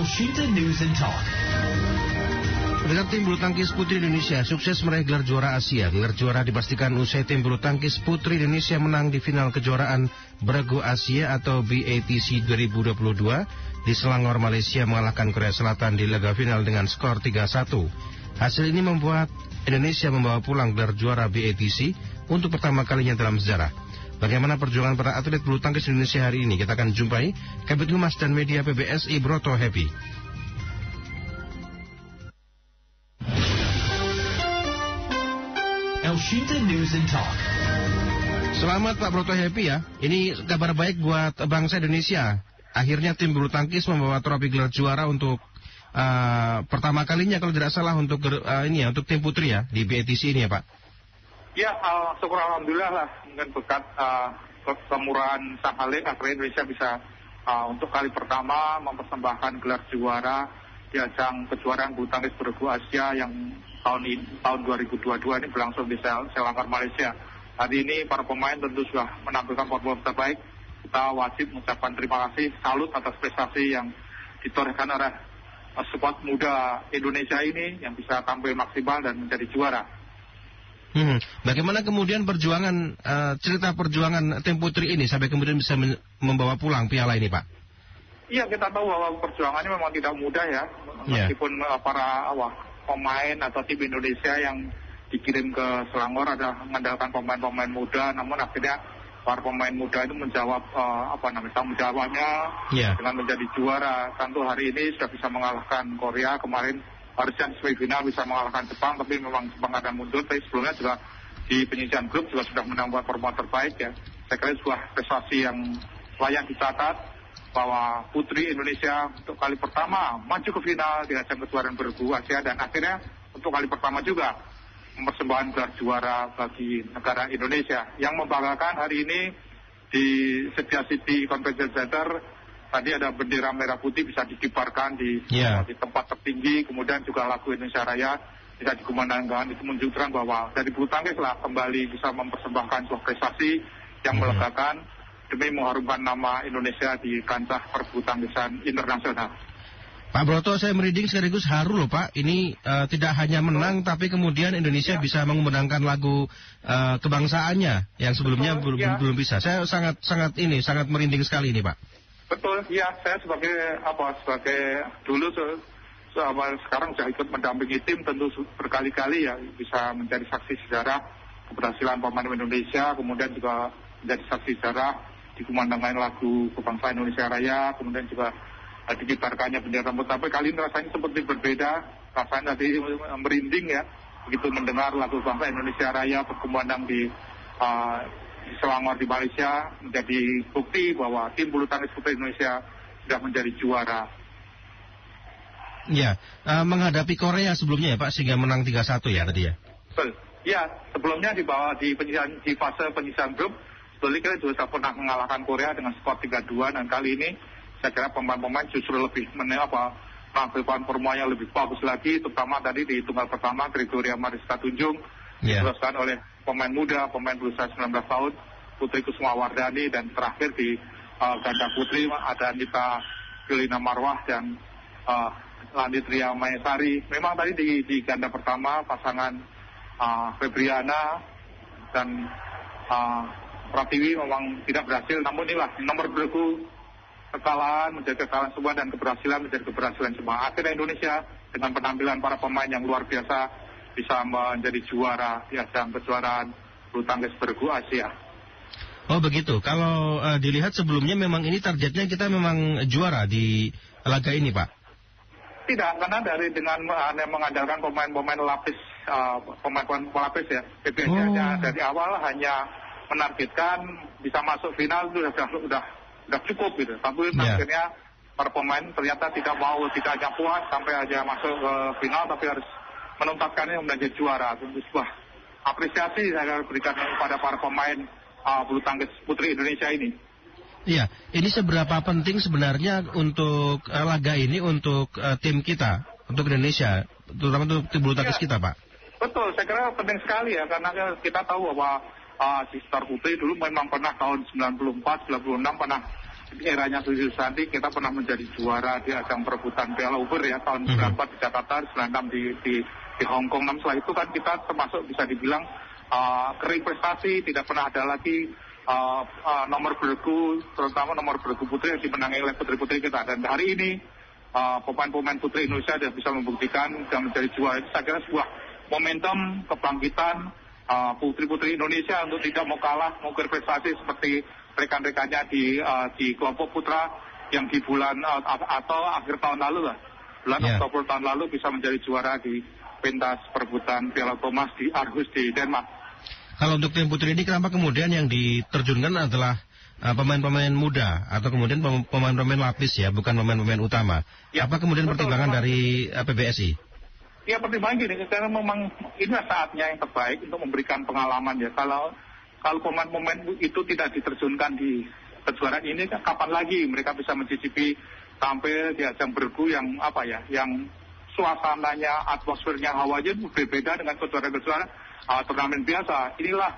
Elshinta News and Talk. Pendengar, tim bulu tangkis putri Indonesia sukses meraih gelar juara Asia. Gelar juara dipastikan usai tim bulu tangkis putri Indonesia menang di final kejuaraan Bergu Asia atau BATC 2022 di Selangor, Malaysia, mengalahkan Korea Selatan di laga final dengan skor 3-1. Hasil ini membuat Indonesia membawa pulang gelar juara BATC untuk pertama kalinya dalam sejarah. Bagaimana perjuangan para atlet bulu tangkis Indonesia hari ini? Kita akan jumpai Kabid Humas dan Media PBSI Broto Happy. Elshinta News and Talk. Selamat Pak Broto Happy ya. Ini kabar baik buat bangsa Indonesia. Akhirnya tim bulu tangkis membawa trofi gelar juara untuk pertama kalinya kalau tidak salah untuk untuk tim putri ya di BATC ini ya Pak. Ya, syukur alhamdulillah lah. Mungkin berkat kemurahan Sang Halik, akhirnya Indonesia bisa untuk kali pertama mempersembahkan gelar juara di ajang kejuaraan bulu tangkis bergu Asia yang tahun 2022 ini berlangsung di Selangor, Malaysia. Hari ini para pemain tentu sudah menampilkan performa terbaik. Kita wajib mengucapkan terima kasih, salut atas prestasi yang ditorehkan oleh skuad muda Indonesia ini yang bisa tampil maksimal dan menjadi juara. Bagaimana kemudian cerita perjuangan tim putri ini sampai kemudian bisa membawa pulang piala ini Pak? Iya, kita tahu bahwa perjuangannya memang tidak mudah ya. Meskipun para pemain atau tim Indonesia yang dikirim ke Selangor adalah mengandalkan pemain-pemain muda, namun akhirnya para pemain muda itu menjawab tanggung jawabnya dengan menjadi juara. Tentu hari ini sudah bisa mengalahkan Korea, kemarin harusnya semifinal bisa mengalahkan Jepang, tapi memang Jepang ada mundur. Tapi sebelumnya juga di penyisihan grup juga sudah menambah performa terbaik ya. Saya kira sebuah prestasi yang layak dicatat bahwa putri Indonesia untuk kali pertama maju ke final di ajang kejuaraan bergu Asia dan akhirnya untuk kali pertama juga mempersembahkan gelar juara bagi negara Indonesia. Yang membanggakan hari ini di Setia City Convention Center tadi ada bendera merah putih bisa dikibarkan di tempat tertinggi, kemudian juga lagu Indonesia Raya bisa dikumandangkan. Itu menunjukkan bahwa dari bulu tangkis lah kembali bisa mempersembahkan sebuah prestasi yang melegakan demi mengharumkan nama Indonesia di kancah perbulu tangkisan internasional. Pak Broto, saya merinding sekaligus haru loh Pak. Ini tidak hanya menang, tapi kemudian Indonesia bisa mengumandangkan lagu kebangsaannya yang sebelumnya belum bisa. Saya sangat merinding sekali ini Pak. Betul, ya. Saya sebagai dulu sekarang sudah ikut mendampingi tim, tentu berkali-kali ya bisa menjadi saksi sejarah keberhasilan pemain Indonesia, kemudian juga menjadi saksi sejarah dikumandangkan lagu kebangsaan Indonesia Raya, kemudian juga dikibarkannya bendera rambut. Tapi kali ini rasanya seperti berbeda, rasanya tadi merinding ya, begitu mendengar lagu bangsa Indonesia Raya berkumandang di Selangor di Malaysia, menjadi bukti bahwa tim bulu tangkis putri Indonesia sudah menjadi juara. Ya, menghadapi Korea sebelumnya ya Pak, sehingga menang 3-1 ya tadi ya? Betul. Ya, sebelumnya di fase penyisihan grup, sebetulnya kita juga pernah mengalahkan Korea dengan skor 3-2, dan kali ini saya kira pemain-pemain justru lebih menampilkan performanya lebih bagus lagi, terutama tadi di tunggal pertama Gregoria Mariska Tunjung diteruskan oleh pemain muda, pemain berusia 19 tahun, Putri Kusuma Wardani, dan terakhir di ganda putri ada Anita Kilina Marwah dan Landitria Mayasari. Memang tadi di ganda pertama pasangan Febriana dan Pratiwi memang tidak berhasil, namun inilah nomor bergu kekalahan menjadi kekalahan semua dan keberhasilan menjadi keberhasilan semua. Akhirnya Indonesia dengan penampilan para pemain yang luar biasa bisa menjadi juara di ajang kejuaraan bulu tangkis bergu Asia. Oh begitu. Kalau dilihat sebelumnya memang ini targetnya kita memang juara di laga ini Pak? Tidak, karena dengan mengandalkan pemain-pemain lapis, pemain-pemain pelapis ya. PBSI dari awal hanya menargetkan bisa masuk final itu sudah cukup gitu. Tapi akhirnya para pemain ternyata tidak hanya puas sampai aja masuk ke final, tapi harus menuntaskannya menjadi juara. Tentu sebuah apresiasi saya berikan kepada para pemain bulu tangkis putri Indonesia ini. Iya, ini seberapa penting sebenarnya untuk laga ini untuk tim kita, untuk Indonesia, terutama untuk tim bulu tangkis kita, Pak? Betul, saya kira penting sekali ya, karena kita tahu bahwa di Star Putri dulu memang pernah tahun 94, 96 pernah eranya Susi Susanti kita pernah menjadi juara di ajang perebutan Piala Uber ya tahun berapa di Jakarta, 96 di Hong Kong. Setelah itu kan kita termasuk bisa dibilang kering prestasi, tidak pernah ada lagi nomor bergu, terutama nomor bergu putri yang dimenangi oleh putri-putri kita. Dan hari ini pemain-pemain putri Indonesia sudah bisa membuktikan dan menjadi juara. Saya kira sebuah momentum kebangkitan putri-putri Indonesia untuk tidak mau kalah, mau berprestasi seperti rekan-rekannya di kelompok putra yang di bulan atau akhir tahun lalu lah, bulan Oktober tahun lalu bisa menjadi juara di pentas perebutan Piala Thomas di Aarhus di Denmark. Kalau untuk tim putri ini kenapa kemudian yang diterjunkan adalah pemain-pemain muda atau kemudian pemain-pemain lapis ya, bukan pemain-pemain utama? Ya, apa kemudian pertimbangan dari PBSI? Ya pertimbangan gini, karena memang inilah saatnya yang terbaik untuk memberikan pengalaman ya. Kalau pemain-pemain itu tidak diterjunkan di kejuaraan ini, kapan lagi mereka bisa mencicipi tampil di ajang bergu yang yang suasananya, atmosfernya, hawanya berbeda dengan kejuaraan-kejuaraan turnamen biasa. Inilah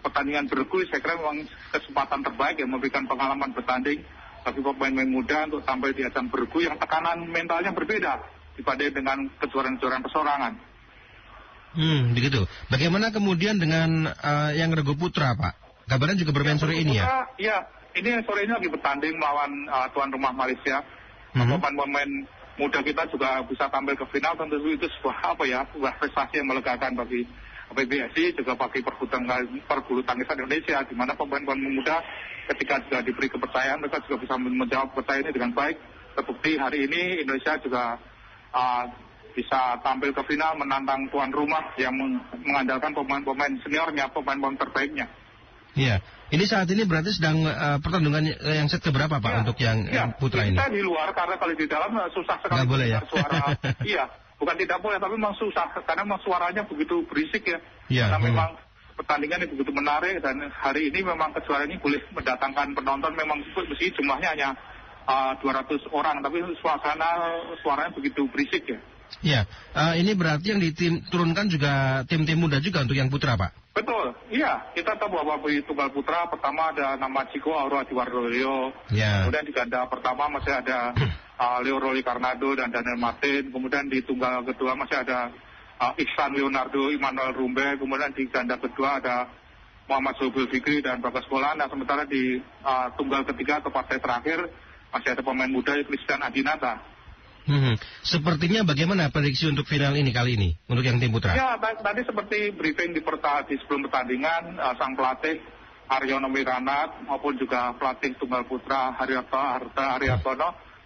pertandingan bergu, saya kira memang kesempatan terbaik yang memberikan pengalaman bertanding bagi pemain-pemain muda untuk tampil di ajang bergu yang tekanan mentalnya berbeda dibanding dengan kejuaraan-kejuaraan persorangan. Begitu. Bagaimana kemudian dengan yang regu putra, Pak? Kabarnya juga bermain sore ini ya? Iya, ini sore ini lagi bertanding melawan tuan rumah Malaysia. Pemain-pemain muda kita juga bisa tampil ke final. Tentu itu sebuah prestasi yang melegakan bagi PBSI, juga bagi perbulu tangkisan Indonesia, di mana pemain-pemain muda ketika juga diberi kepercayaan, mereka juga bisa menjawab pertanyaan ini dengan baik. Terbukti hari ini Indonesia juga bisa tampil ke final menantang tuan rumah yang mengandalkan pemain-pemain seniornya, pemain-pemain terbaiknya. Iya, ini saat ini berarti sedang pertandingan yang set keberapa Pak untuk yang putra ini? Kita di luar karena kalau di dalam susah sekali. Nggak boleh ya? Suara. Iya, bukan tidak boleh, tapi memang susah karena memang suaranya begitu berisik ya. Karena memang pertandingan ini begitu menarik dan hari ini memang kejuaraan ini boleh mendatangkan penonton, memang mesti jumlahnya hanya 200 orang, tapi suaranya begitu berisik ya. Iya, ini berarti yang diturunkan juga tim-tim muda juga untuk yang putra, Pak? Betul, iya. Kita tahu bahwa di tunggal putra pertama ada nama Ciko Aura Diwardolio. Kemudian di ganda pertama masih ada Leo Roli Karnado dan Daniel Martin. Kemudian di tunggal kedua masih ada Iksan Leonardo, Immanuel Rumbe. Kemudian di ganda kedua ada Muhammad Sobil Fikri dan Bagas Bolan. Nah, sementara di tunggal ketiga atau partai terakhir masih ada pemain muda Christian Adinata. Sepertinya bagaimana prediksi untuk final ini kali ini untuk yang tim putra? Ya, tadi seperti briefing di sebelum pertandingan, sang pelatih Haryono Miranat maupun juga pelatih tunggal putra Haryono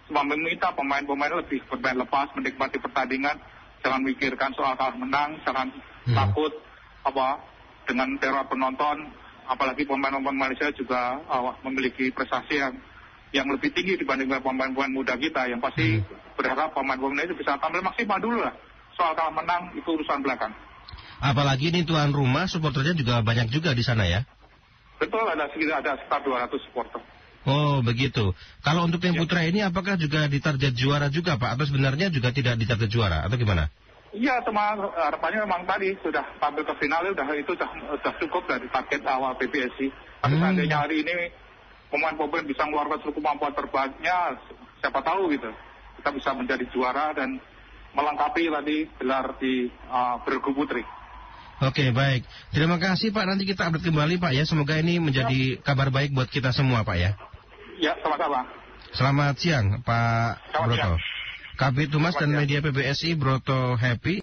semua meminta pemain-pemain lebih bermain lepas, menikmati pertandingan, jangan mikirkan soal kalah menang, jangan takut dengan teror penonton, apalagi pemain-pemain Malaysia juga memiliki prestasi yang lebih tinggi dibanding pemain-pemain muda kita, yang pasti berharap pemain-pemain itu bisa tampil maksimal dulu lah. Soal kalah menang itu urusan belakang. Apalagi ini tuan rumah, supporternya juga banyak juga di sana ya? Betul, ada sekitar 200 supporter. Oh begitu. Kalau untuk tim putra ini apakah juga ditarget juara juga Pak? Atau sebenarnya juga tidak ditarget juara atau gimana? Iya, harapannya memang tadi sudah tampil ke final, itu sudah cukup dari target awal PBSI. Tapi seandainya hari ini pemain-pemain bisa mengeluarkan seluruh kemampuan terbaiknya, siapa tahu gitu. Kita bisa menjadi juara dan melengkapi tadi gelar di bergu putri. Oke, baik. Terima kasih Pak. Nanti kita update kembali Pak ya. Semoga ini menjadi kabar baik buat kita semua Pak ya. Ya, sama-sama. Selamat siang Pak Broto. Kabid Humas dan Media PBSI Broto Happy.